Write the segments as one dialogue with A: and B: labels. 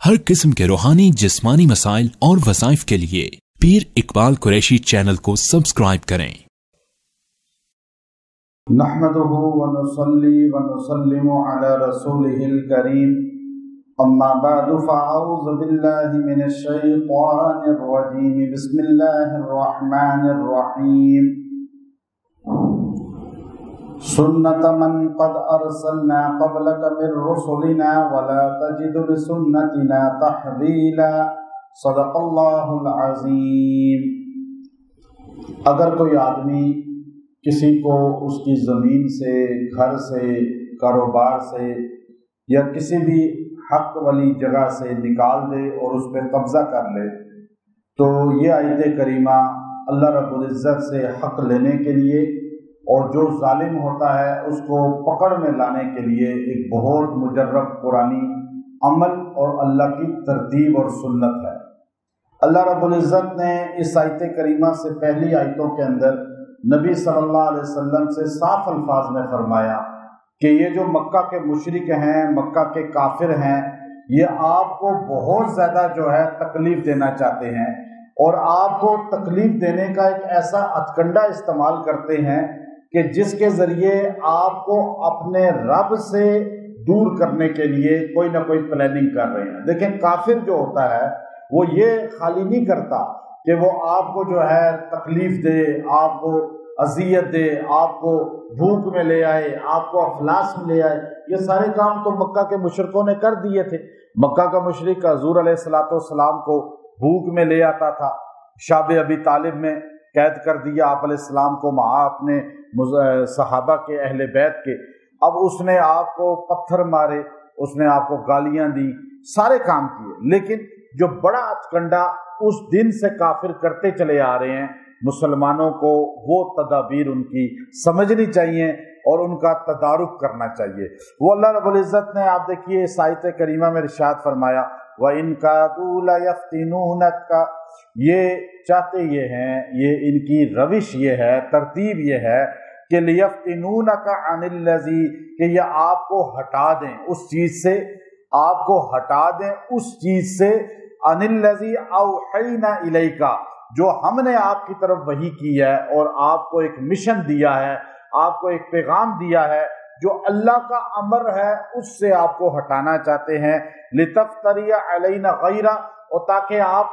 A: हर किस्म के रूहानी जिस्मानी मसाइल और वज़ाइफ के लिए पीर इकबाल कुरैशी चैनल को सब्सक्राइब करें।
B: नहमदुहु व नुसल्ली व नुसल्लिमु अला रसूलिहिल करीम, अम्मा बअदु फ़अऊज़ु बिल्लाहि मिनश शैतानिर रजीम, बिस्मिल्लाहिर रहमानिर रहीम। सुन्नत मन क़द अरसलना क़ब्लक मिर रुसुलिना वला तजिदु लिसुन्नतिना तहवीला। सदक़ल्लाहुल अज़ीम। अगर कोई आदमी किसी को उसकी ज़मीन से, घर से, कारोबार से या किसी भी हक वाली जगह से निकाल दे और उस पर कब्ज़ा कर ले, तो ये आयत करीमा अल्लाह रब्बुल इज़्ज़त से हक लेने के लिए और जो जालिम होता है उसको पकड़ में लाने के लिए एक बहुत मुजर्रब कुरानी अमल और अल्लाह की तरतीब और सुन्नत है। अल्लाह रब्बुल इज़्ज़त ने इस आयत करीमा से पहली आयतों के अंदर नबी सल्लल्लाहु अलैहि वसल्लम से साफ अल्फाज में फरमाया कि ये जो मक्का के मुशरिक हैं, मक्का के काफिर हैं, ये आपको बहुत ज़्यादा जो है तकलीफ देना चाहते हैं और आपको तकलीफ देने का एक ऐसा हथकंडा इस्तेमाल करते हैं कि जिसके ज़रिए आपको अपने रब से दूर करने के लिए कोई ना कोई प्लानिंग कर रहे हैं। देखें, काफिर जो होता है वो ये खाली नहीं करता कि वो आपको जो है तकलीफ दे, आपको अजियत दे, आपको भूख में ले आए, आपको अफलास में ले आए। ये सारे काम तो मक्का के मुशरिकों ने कर दिए थे। मक्का का मुशरिक हुज़ूर अलैहिस्सलाम को भूख में ले आता था, शाब अबी तालिब में कैद कर दिया आप अलैहिस्सलाम को मआ अपने सहाबा के, अहले बैत के। अब उसने आपको पत्थर मारे, उसने आपको गालियां दी, सारे काम किए, लेकिन जो बड़ा हथकंडा उस दिन से काफिर करते चले आ रहे हैं, मुसलमानों को वो तदाबीर उनकी समझनी चाहिए और उनका तदारुक करना चाहिए। वो अल्लाह रब्बुल इज़्ज़त ने, आप देखिए इस आयत करीमा में इरशाद फरमाया, व इन कादू लयफ्तिनूनका, ये चाहते ये हैं, ये इनकी रविश ये है, तरतीब ये है कि लियफ्तिनूनका अनिल्लज़ी, कि ये आपको हटा दें उस चीज़ से, आपको हटा दें उस चीज़ से, अनिल्लज़ी औहैना इलैका, जो हमने आपकी तरफ वही की है और आपको एक मिशन दिया है, आपको एक पैगाम दिया है, जो अल्लाह का अमर है उससे आपको हटाना चाहते हैं। लितफ्तरिया अलैना गैरा, और ताकि आप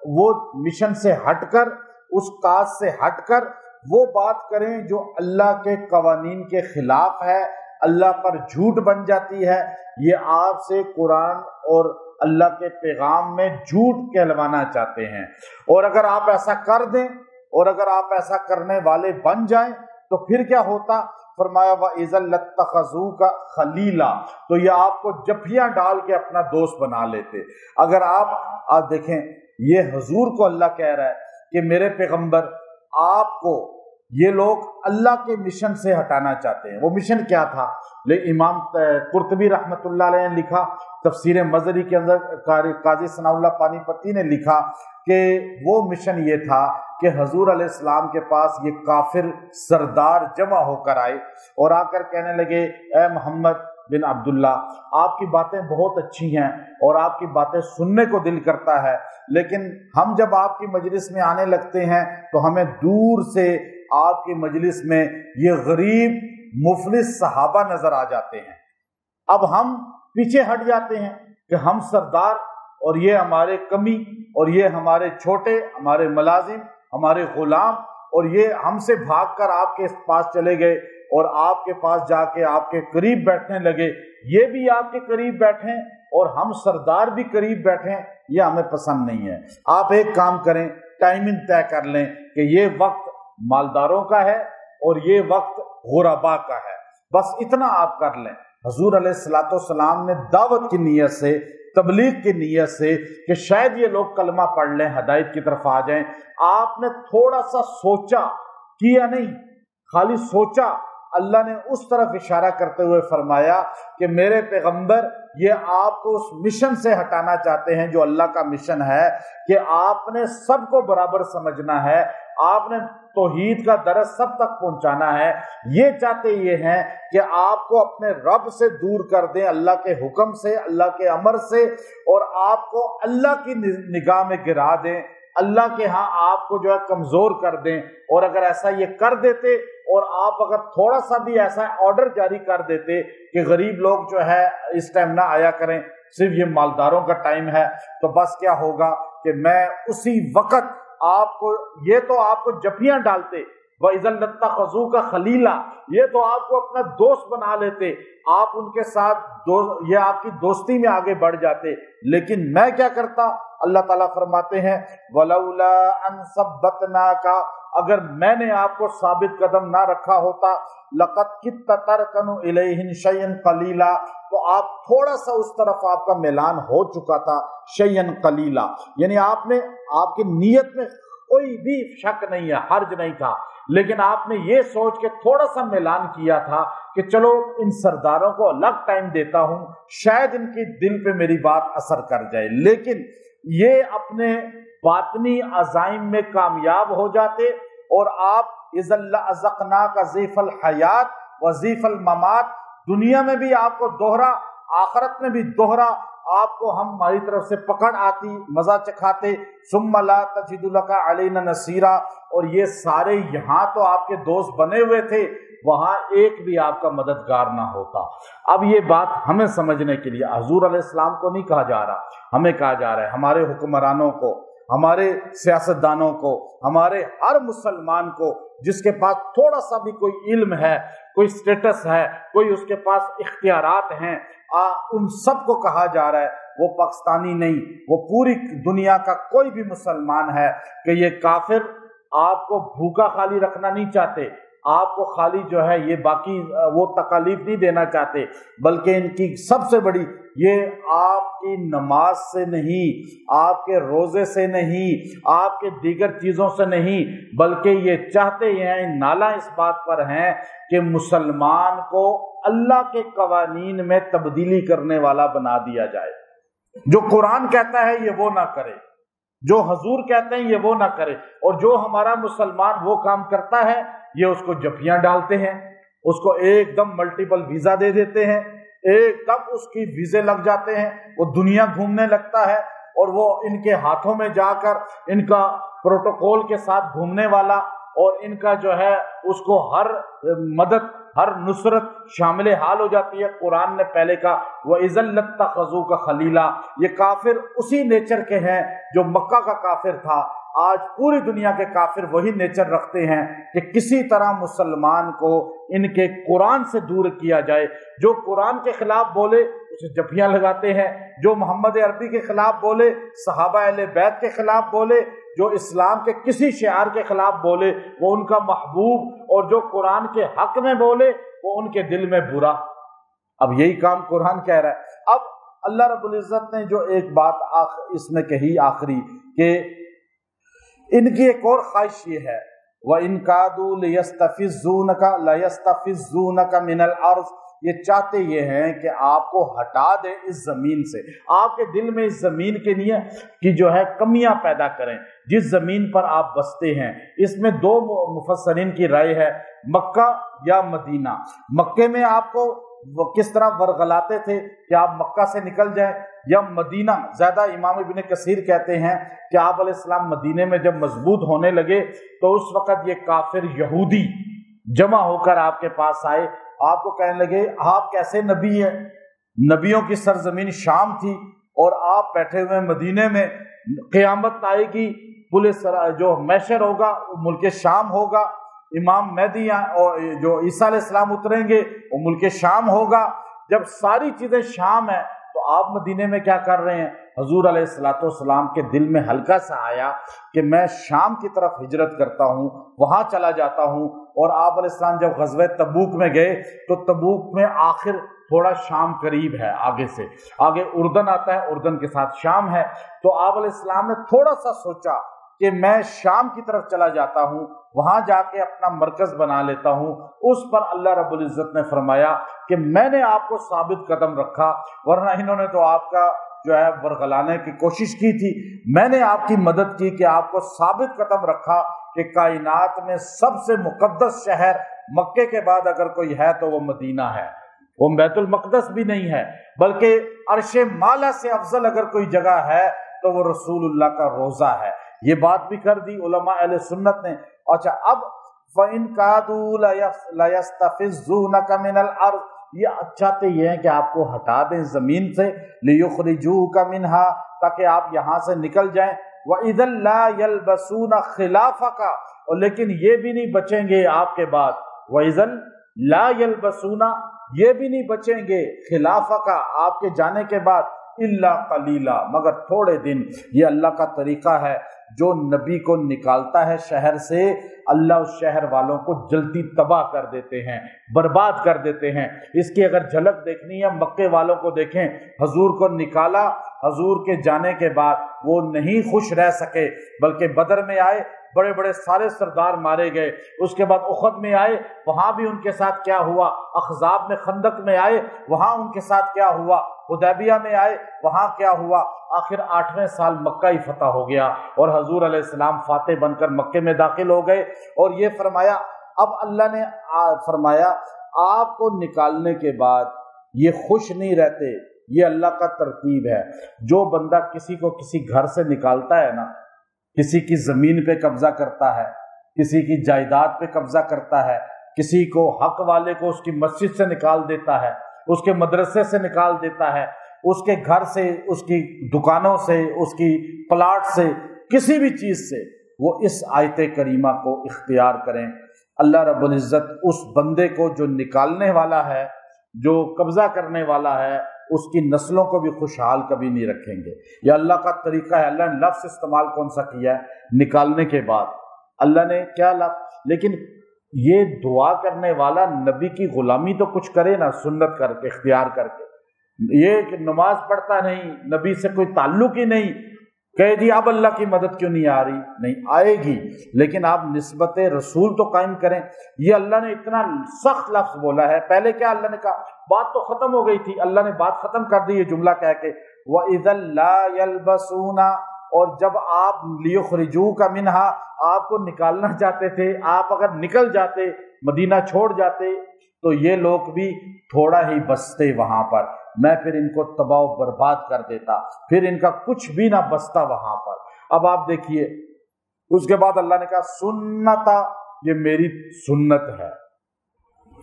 B: वो मिशन से हटकर, उस काज से हटकर वो बात करें जो अल्लाह के कवानीन के खिलाफ है, अल्लाह पर झूठ बन जाती है। ये आपसे कुरान और अल्लाह के पैगाम में झूठ कहलवाना चाहते हैं। और अगर आप ऐसा कर दें और अगर आप ऐसा करने वाले बन जाएं तो फिर क्या होता? फरमाया व इज़ल लत्तखज़ूका खलीला, तो ये आपको जफियां डाल के अपना दोस्त बना लेते। अगर आप देखें, ये हुजूर को अल्लाह कह रहा है कि मेरे पैगंबर, आपको ये लोग अल्लाह के मिशन से हटाना चाहते हैं। वो मिशन क्या था? इमाम कुर्तबी रहमतुल्लाह अलैह ने लिखा, तफसीर मज़री के अंदर काजी सनाउल्लाह पानीपती ने लिखा कि वो मिशन ये था कि हजूर अलैहिस्सलाम के पास ये काफिर सरदार जमा होकर आए और आकर कहने लगे, ए मोहम्मद बिन अब्दुल्ला, आपकी बातें बहुत अच्छी हैं और आपकी बातें सुनने को दिल करता है, लेकिन हम जब आपकी मजलिस में आने लगते हैं तो हमें दूर से आपकी मजलिस में ये गरीब मुफलिस सहाबा नजर आ जाते हैं। अब हम पीछे हट जाते हैं कि हम सरदार और ये हमारे कमी और ये हमारे छोटे, हमारे मुलाजिम, हमारे गुलाम, और ये हमसे भागकर आपके पास चले गए और आपके पास जाके आपके करीब बैठने लगे। ये भी आपके करीब बैठे और हम सरदार भी करीब बैठे, ये हमें पसंद नहीं है। आप एक काम करें, टाइमिंग तय कर लें कि ये वक्त मालदारों का है और ये वक्त गुरबा का है, बस इतना आप कर लें। हुजूर अलैहिस्सलाम ने दावत की नीयत से, तबलीग की नीयत से कि शायद ये लोग कलमा पढ़ लें, हदायत की तरफ आ जाएं, आपने थोड़ा सा सोचा, किया नहीं, खाली सोचा अल्लाह ने उस तरफ इशारा करते हुए फरमाया कि मेरे पैगंबर ये आपको उस मिशन से हटाना चाहते हैं जो अल्लाह का मिशन है कि आपने सबको बराबर समझना है, आपने तौहीद का दरस सब तक पहुंचाना है। ये चाहते ये हैं कि आपको अपने रब से दूर कर दें, अल्लाह के हुक्म से, अल्लाह के अमर से, और आपको अल्लाह की निगाह में गिरा दें, अल्लाह के यहाँ आपको जो है कमजोर कर दें। और अगर ऐसा ये कर देते और आप अगर थोड़ा सा भी ऐसा ऑर्डर जारी कर देते कि गरीब लोग जो है इस टाइम ना आया करें, सिर्फ ये मालदारों का टाइम है, तो बस क्या होगा कि मैं उसी वक्त आपको, ये तो आपको जफियां डालते, वइज़ल्लता खजू का खलीला, ये तो आपको अपना दोस्त बना लेते, आप उनके साथ ये आपकी दोस्ती में आगे बढ़ जाते। लेकिन मैं क्या करता, अल्लाह ताला फरमाते हैं वलौला अन सब्बतनाका, अगर मैंने आपको साबित कदम ना रखा होता, लक़द कित्ता तरकनु इलैहिम शयअन कलीला, तो आप थोड़ा सा उस तरफ आपका मिलान हो चुका था, शयअन कलीला, यानी आपकी नीयत में कोई भी शक नहीं है, हर्ज नहीं था, लेकिन आपने ये सोच के थोड़ा सा मिलान किया था कि चलो इन सरदारों को अलग टाइम देता हूं, शायद इनकी दिल पे मेरी बात असर कर जाए। लेकिन ये अपने बातनी अज़ाइम में कामयाब हो जाते और आप इज़ल्ला अज़क़ना का ज़ीफ़ल हयात व ज़ीफ़ल ममात, दुनिया में भी आपको दोहरा, आखिरत में भी दोहरा, आपको हम हमारी तरफ से पकड़ आती, मजा चखाते, सुम्मा ला तजिदु लका अलैना नसीरा, और ये सारे यहाँ तो आपके दोस्त बने हुए थे, वहां एक भी आपका मददगार ना होता। अब ये बात हमें समझने के लिए हुजूर अलैहिस्सलाम को नहीं कहा जा रहा, हमें कहा जा रहा है, हमारे हुक्मरानों को, हमारे सियासतदानों को, हमारे हर मुसलमान को जिसके पास थोड़ा सा भी कोई इल्म है, कोई स्टेटस है, कोई उसके पास इख्तियारात हैं, उन सबको कहा जा रहा है, वो पाकिस्तानी नहीं, वो पूरी दुनिया का कोई भी मुसलमान है, कि ये काफिर आपको भूखा खाली रखना नहीं चाहते, आपको खाली जो है ये बाकी वो तकालीफ नहीं देना चाहते, बल्कि इनकी सबसे बड़ी ये आपकी नमाज से नहीं, आपके रोजे से नहीं, आपके दीगर चीजों से नहीं, बल्कि ये चाहते हैं, नाला इस बात पर हैं कि मुसलमान को अल्लाह के कवानीन में तब्दीली करने वाला बना दिया जाए। जो कुरान कहता है ये वो ना करे, जो हुजूर कहते हैं ये वो ना करे, और जो हमारा मुसलमान वो काम करता है ये उसको जफियां डालते हैं, उसको एकदम मल्टीपल वीजा दे देते हैं, एकदम उसकी वीजे लग जाते हैं, वो दुनिया घूमने लगता है, और वो इनके हाथों में जाकर इनका प्रोटोकॉल के साथ घूमने वाला, और इनका जो है उसको हर मदद, हर नुसरत शामिल हाल हो जाती है। कुरान ने पहले कहा वइज़ल्लता खज़ू का खलीला, ये काफिर उसी नेचर के हैं जो मक्का का काफिर था। आज पूरी दुनिया के काफिर वही नेचर रखते हैं कि किसी तरह मुसलमान को इनके कुरान से दूर किया जाए। जो कुरान के खिलाफ बोले उसे जफियां लगाते हैं, जो मोहम्मद अरबी के खिलाफ बोले, सहाबा अहले बैत के खिलाफ बोले, जो इस्लाम के किसी शिआर के खिलाफ बोले वो उनका महबूब, और जो कुरान के हक में बोले वो उनके दिल में बुरा। अब यही काम कुरान कह रहा है। अब अल्लाह रब्बुल इज्जत ने जो एक बात इसमें कही आखिरी, कि इनकी एक और ख्वाहिश ये है, व इनकादू लियस्तफिज़ूनका लयस्तफिज़ूनका मिनल अर्ज़, ये चाहते ये हैं कि आपको हटा दें इस जमीन से, आपके दिल में इस जमीन के लिए कि जो है कमियां पैदा करें जिस जमीन पर आप बसते हैं। इसमें दो मुफस्सरीन की राय है, मक्का या मदीना। मक्के में आपको किस तरह वरगलाते थे कि आप मक्का से निकल जाएं, या मदीना। ज्यादा इमाम इब्न कसीर कहते हैं कि आप अलैहिस्सलाम मदीने में जब मजबूत होने लगे तो उस वक्त ये काफिर यहूदी जमा होकर आपके पास आए, आपको कहने लगे आप कैसे नबी हैं, नबियों की सरजमीन शाम थी और आप बैठे हुए मदीने में, क़यामत आएगी, पुलिस जो मैशर होगा मुल्क शाम होगा, इमाम मेहदी और जो ईसा अलैहिस्सलाम उतरेंगे वो मुल्क शाम होगा। जब सारी चीजें शाम है तो आप मदीने में क्या कर रहे हैं? हुजूर अलैहिस्सलाम के दिल में हल्का सा आया कि मैं शाम की तरफ हिजरत करता हूँ, वहां चला जाता हूँ। और आप अलैहिस्सलाम जब गज़वे तबूक में गए तो तबूक में आखिर थोड़ा शाम करीब है, आगे से आगे उर्दन आता है, उर्दन के साथ शाम है। तो आप अलैहिस्सलाम ने थोड़ा सा सोचा کہ میں شام کی طرف چلا جاتا ہوں، وہاں جا کے اپنا مرکز بنا لیتا ہوں، اس پر اللہ رب العزت نے فرمایا کہ میں نے آپ کو ثابت قدم رکھا، ورنہ انہوں نے تو آپ کا جو ہے ورغلانے کی کوشش کی تھی، میں نے آپ کی مدد کی کہ آپ کو ثابت قدم رکھا کہ کائنات میں سب سے مقدس شہر مکے کے بعد اگر کوئی ہے تو وہ مدینہ ہے، وہ بیت المقدس بھی نہیں ہے، بلکہ عرش مالا سے افضل اگر کوئی جگہ ہے تو وہ رسول اللہ کا روضہ ہے۔ یہ بات بھی کر دی علماء اہل سنت نے۔ اچھا، اب فَإِن كَادُوا لَيَسْتَفِزُّونَكَ مِنَ الْأَرْضِ، یہ چاہتے یہ ہیں کہ آپ کو ہٹا دیں زمین سے، لِيُخْرِجُوكَ مِنْهَا، تاکہ آپ یہاں سے نکل جائیں، وَإِذًا لَا يَلْبَسُونَ خِلَافَكَ، اور لیکن یہ بھی نہیں بچیں گے آپ کے بعد، وَإِذًا لَا يَلْبَسُونَ، یہ بھی نہیں بچیں گے خِلَافَكَ، آپ کے جانے کے بعد، الا قلیلا، مگر تھوڑے دن۔ یہ اللہ کا طریقہ ہے، جو نبی کو نکالتا ہے شہر سے، اللہ اس شہر والوں کو جلدی تباہ کر دیتے ہیں، برباد کر دیتے ہیں۔ اس کی اگر جھلک دیکھنی ہے مکے والوں کو دیکھیں، حضور کو نکالا، حضور کے جانے کے بعد وہ نہیں خوش رہ سکے، بلکہ بدر میں آئے، بڑے بڑے سارے سردار مارے گئے، اس کے بعد احد میں آئے، وہاں بھی ان کے ساتھ کیا ہوا، احزاب میں خندق میں آئے، وہاں ان کے ساتھ کیا ہوا، حدیبیہ میں آئے، وہاں کیا ہوا، آخر 8ویں سال مکہ ہی فتح ہو گیا اور حضور علیہ السلام فاتح بن کر مکے میں داخل ہو گئے۔ اور یہ فرمایا، اب اللہ نے فرمایا آپ کو نکالنے کے بعد یہ خوش نہیں رہتے، یہ اللہ کا ترتیب ہے۔ جو بندہ کسی کو کسی گھر سے نکالتا ہے نا، کسی کی زمین پہ قبضہ کرتا ہے، کسی کی جائیداد پہ قبضہ کرتا ہے، کسی کو حق والے کو اس کی مسجد سے نکال دیتا ہے، اس کے مدرسے سے نکال دیتا ہے، اس کے گھر سے، اس کی دکانوں سے، اس کی پلاٹ سے، کسی بھی چیز سے، وہ اس آیت کریمہ کو اختیار کریں۔ اللہ رب العزت اس بندے کو جو نکالنے والا ہے، جو قبضہ کرنے والا ہے، اس کی نسلوں کو بھی خوشحال کبھی نہیں رکھیں گے۔ یہ اللہ کا طریقہ ہے۔ اللہ نے لفظ استعمال کون سا کیا ہے؟ نکالنے کے بعد اللہ نے کیا لفظ، لیکن یہ دعا کرنے والا نبی کی غلامی تو کچھ کرے نا، سنت کر کے، اختیار کر کے۔ یہ کہ نماز پڑھتا نہیں، نبی سے کوئی تعلق ہی نہیں، کہہ دی اب اللہ کی مدد کیوں نہیں آ رہی؟ نہیں آئے گی، لیکن آپ نسبت رسول تو قائم کریں۔ یہ اللہ نے اتنا سخت لفظ بولا ہے۔ پہلے کیا اللہ نے کہا، بات تو ختم ہو گئی تھی، اللہ نے بات ختم کر دی یہ جملہ کہہ کے، وَإِذًا لَا يَلْبَسُونَ، اور جب آپ لِيُخْرِجُوكَ مِنْهَا، آپ کو نکالنا چاہتے تھے، آپ اگر نکل جاتے، مدینہ چھوڑ جاتے، تو یہ لوگ بھی تھوڑا ہی بستے وہاں پر، میں پھر ان کو تباہ و برباد کر دیتا، پھر ان کا کچھ بھی نہ بستا وہاں پر۔ اب آپ دیکھیے، اس کے بعد اللہ نے کہا سنتا، یہ میری سنت ہے،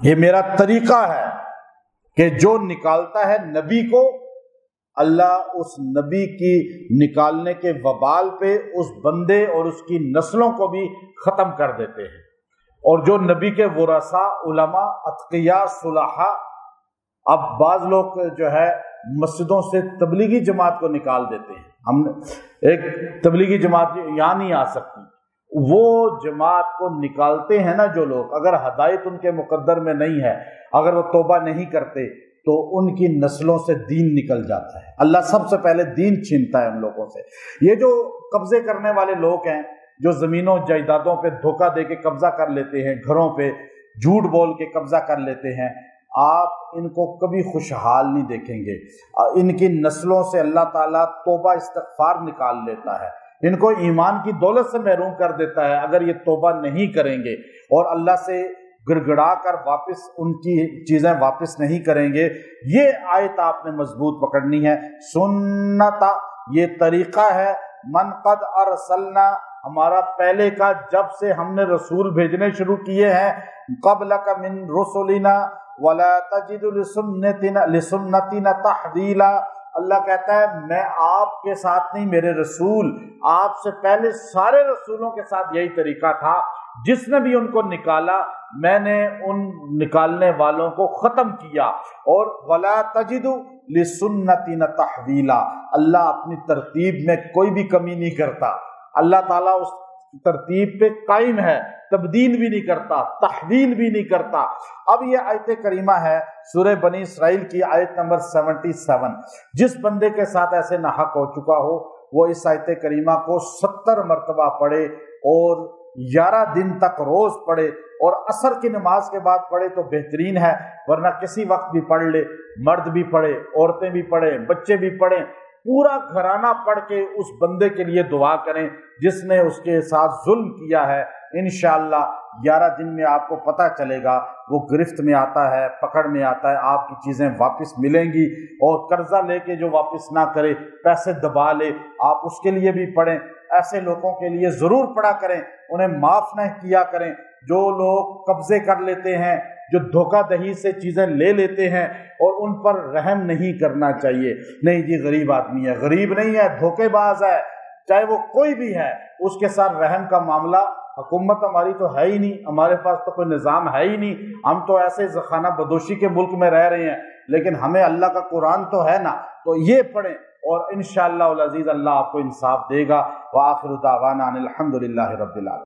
B: یہ میرا طریقہ ہے کہ جو نکالتا ہے نبی کو، اللہ اس نبی کی نکالنے کے وبال پہ اس بندے اور اس کی نسلوں کو بھی ختم کر دیتے ہیں۔ اور جو نبی کے ورثاء، علماء، اتقیاء، صلحاء، اب بعض لوگ جو ہے مسجدوں سے تبلیغی جماعت کو نکال دیتے ہیں، ہم ایک تبلیغی جماعت یہاں نہیں آ سکتی، وہ جماعت کو نکالتے ہیں نا جو لوگ، اگر ہدایت ان کے مقدر میں نہیں ہے، اگر وہ توبہ نہیں کرتے تو ان کی نسلوں سے دین نکل جاتا ہے۔ اللہ سب سے پہلے دین چھینتا ہے ان لوگوں سے۔ یہ جو قبضے کرنے والے لوگ ہیں، جو زمینوں جائیدادوں پہ دھوکہ دے کے قبضہ کر لیتے ہیں، گھروں پہ جھوٹ بول کے قبضہ کر لیتے ہیں، آپ ان کو کبھی خوشحال نہیں دیکھیں گے۔ ان کی نسلوں سے اللہ تعالیٰ توبہ استغفار نکال لیتا ہے، ان کو ایمان کی دولت سے محروم کر دیتا ہے اگر یہ توبہ نہیں کریں گے اور اللہ سے گڑ گڑا کر واپس ان کی چیزیں واپس نہیں کریں گے۔ یہ آیت آپ نے مضبوط پکڑنی ہے۔ سنتا، یہ طریقہ ہے، من قد ارسلنا، ہمارا پہلے کا، جب سے ہم نے رسول بھیجنے شروع کیے ہیں، قبلک من رسلنا ولا تجد لسنتنا تحویلا۔ اللہ کہتا ہے میں آپ کے ساتھ نہیں، میرے رسول، آپ سے پہلے سارے رسولوں کے ساتھ یہی طریقہ تھا، جس نے بھی ان کو نکالا میں نے ان نکالنے والوں کو ختم کیا۔ اور ولا تجد لسنتنا تحویلا، اللہ اپنی ترتیب میں کوئی بھی کمی نہیں کرتا، اللہ تعالیٰ اس ترتیب پہ قائم ہے، تبدیل بھی نہیں کرتا، تحویل بھی نہیں کرتا۔ اب یہ آیت کریمہ ہے سورہ بنی اسرائیل کی آیت نمبر 77۔ جس بندے کے ساتھ ایسے ناحق ہو چکا ہو وہ اس آیت کریمہ کو 70 مرتبہ پڑھے اور 11 دن تک روز پڑھے، اور عصر کی نماز کے بعد پڑھے تو بہترین ہے، ورنہ کسی وقت بھی پڑھ لے، مرد بھی پڑھے، عورتیں بھی پڑھیں، بچے بھی پڑھیں، پورا گھرانہ پڑھ کے اس بندے کے لیے دعا کریں جس نے اس کے ساتھ ظلم کیا ہے۔ انشاءاللہ 11 دن میں آپ کو پتہ چلے گا، وہ گرفت میں آتا ہے، پکڑ میں آتا ہے، آپ کی چیزیں واپس ملیں گی، اور قرضہ لے کے جو واپس نہ کرے، پیسے دبا لے، آپ اس کے لیے بھی پڑھیں۔ ایسے لوگوں کے لیے ضرور پڑھا کریں، انہیں معاف نہ کیا کریں۔ جو لوگ قبضے کر لیتے ہیں، جو دھوکہ دہی سے چیزیں لے لیتے ہیں، اور ان پر رحم نہیں کرنا چاہیے۔ نہیں جی غریب آدمی ہے، غریب نہیں ہے، دھوکے باز ہے، چاہے وہ کوئی بھی ہے، اس کے ساتھ رحم کا معاملہ، حکومت ہماری تو ہے ہی نہیں، ہمارے پاس تو کوئی نظام ہے ہی نہیں، ہم تو ایسے خانہ بدوشی کے ملک میں رہ رہے ہیں، لیکن ہمیں اللہ کا قرآن تو ہے نا، تو یہ پڑھیں، اور انشاءاللہ العزیز اللہ آپ کو انصاف دے گا۔ وآخر دعوانا ان الحمد للہ رب العالمین۔